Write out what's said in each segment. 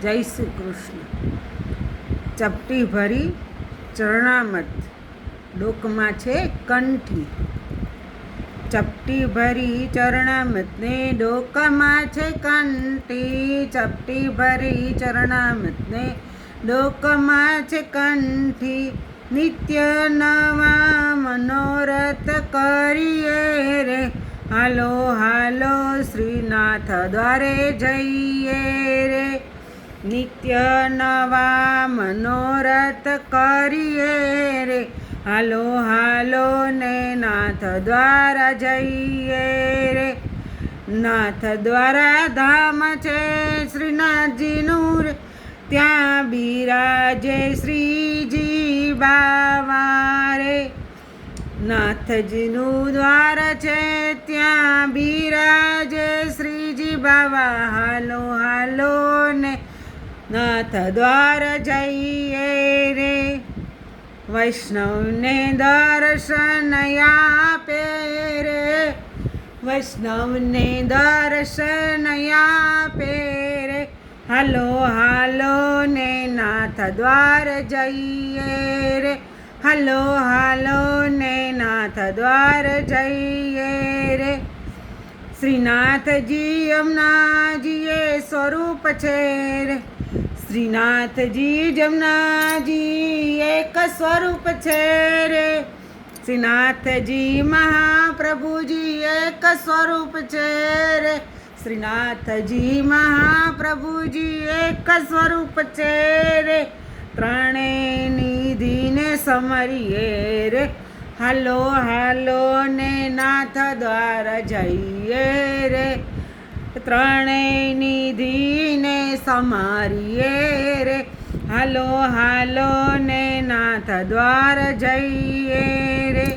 જય શ્રી કૃષ્ણ. ચપટી ભરી ચરણામત, ડોકમાં છે કંઠી. ચપટી ભરી ચરણામત ને ડોકમાં છે કંઠી. ચપટી ભરી ચરણામત ને ડોકમાં છે કંઠી. નિત્ય નવા મનોરથ કરીએ રે, હાલો હાલો શ્રીનાથ દ્વારે જઈએ રે. નિત્ય નવા મનોરથ કરીએ રે, હાલો હાલો ને નાથ દ્વારા જઈએ રે. નાથ દ્વારા ધામ છે શ્રીનાથજીનું રે, ત્યાં બિરાજે શ્રીજી બાવા રે. નાથજીનું દ્વાર છે ત્યાં બિરાજે શ્રીજી બાવા, હાલો હાલો ને નાથ દ્વાર જઈએ રે. વૈષ્ણવને દર્શન આપે રે, વૈષ્ણવને દર્શન આપે રે, હાલો હાલો ને નાથ દ્વાર જઈએ રે. હાલો હાલો ને નાથ દ્વાર જઈએ રે. શ્રીનાથજી યમુનાજી એ સ્વરૂપ છે રે, શ્રીનાથજી જમનાજી એક સ્વરૂપ છે રે. શ્રીનાથજી મહાપ્રભુજી એક સ્વરૂપ છે રે, શ્રીનાથજી મહાપ્રભુજી એક સ્વરૂપ છે રે. ત્રણેય નિધિને સમરીએ રે, હાલો હાલો ને નાથ દ્વાર જઈએ રે. ત્રણેય નિધિને સમારીએ રે, હાલો હાલો ને નાથ દ્વાર જઈએ રે.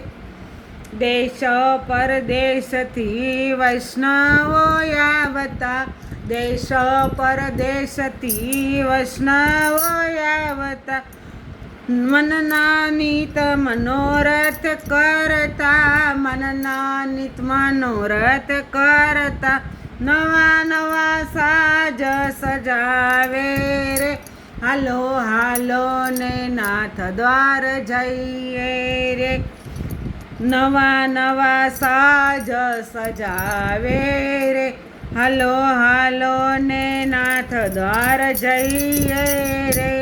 દેશ પરદેશથી વૈષ્ણવો આવતા, દેશ પરદેશથી વૈષ્ણવો આવતા, મનના નિત મનોરથ કરતા, મનના નિત મનોરથ કરતા, નવા નવા સાજ સજાવે રે, હાલો હાલો ને નાથ દ્વાર જઈએ રે. નવા નવા સાજ સજાવે રે, હાલો હાલો ને નાથ દ્વાર જઈએ રે.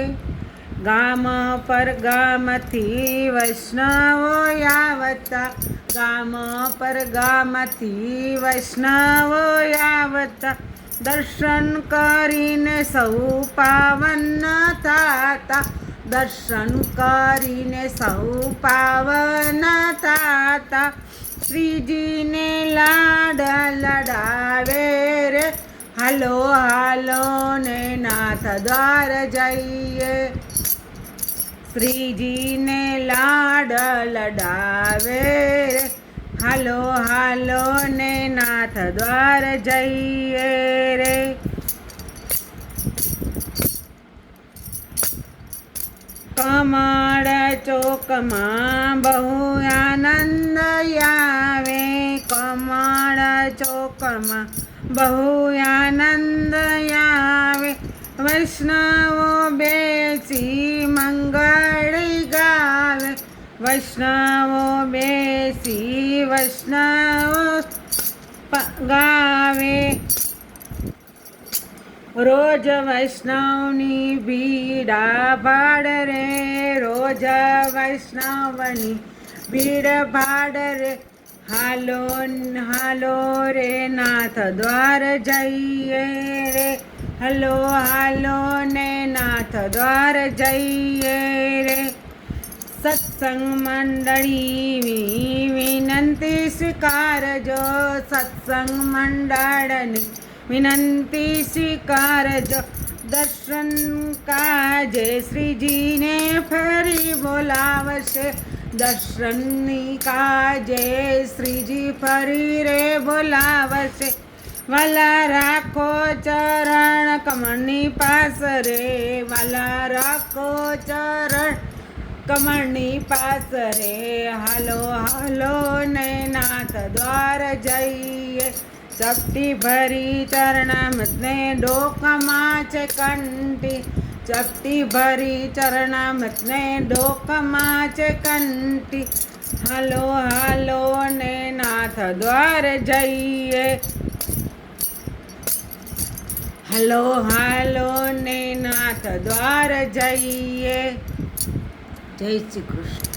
ગામ પર ગામથી વૈષ્ણવો આવતા, ગામ પર ગામથી વૈષ્ણવો આવતા, દર્શન કરીને સૌ પાવન થાતા, દર્શન કરીને સૌ પાવન થાતા. શ્રીજીને લાડ લડાવે રે, હાલો હાલો ને નાથ દ્વાર જઈએ. શ્રીજીને લાડ લડાવે રે, હાલો હાલો ને નાથ દ્વાર જઈએ રે. કમળ ચોકમાં બહુ આનંદ આવે, કમળ ચોકમાં બહુ આનંદ આવે. વૈષ્ણવો બેસી મંગળ ગાવે, વૈષ્ણવો બેસી વૈષ્ણવો ગાવે. રોજ વૈષ્ણવની ભીડા ભાડ રે, રોજ વૈષ્ણવની ભીડ ભાડ રે, હાલો હાલો રે નાથ દ્વાર જઈએ રે, હાલો હાલો ને નાથ દ્વાર જઈએ રે. સત્સંગ મંડળી વિનંતી સ્વીકારજો, સત્સંગ મંડળની વિનંતી સ્વીકારજો. દર્શન કાજે શ્રીજીને ફરી બોલાવશે, દર્શનની કાજે શ્રીજી ફરી રે બોલાવશે. વાલા રાખો ચરણ કમળની પાસ રે, વાલા રાખો ચરણ કમળની પાસ રે, હાલો હાલો ને નાથ દ્વાર જઈએ. ચપટી ભરી ચરણામૃતને ડોકમાં છે કંઠી. ચપટી ભરી ચરણામૃતને ડોકમાં છે કંઠી. હાલો હાલો ને નાથ દ્વાર જઈએ. હાલો હાલો ને નાથ દ્વાર જઈએ. જય શ્રી કૃષ્ણ.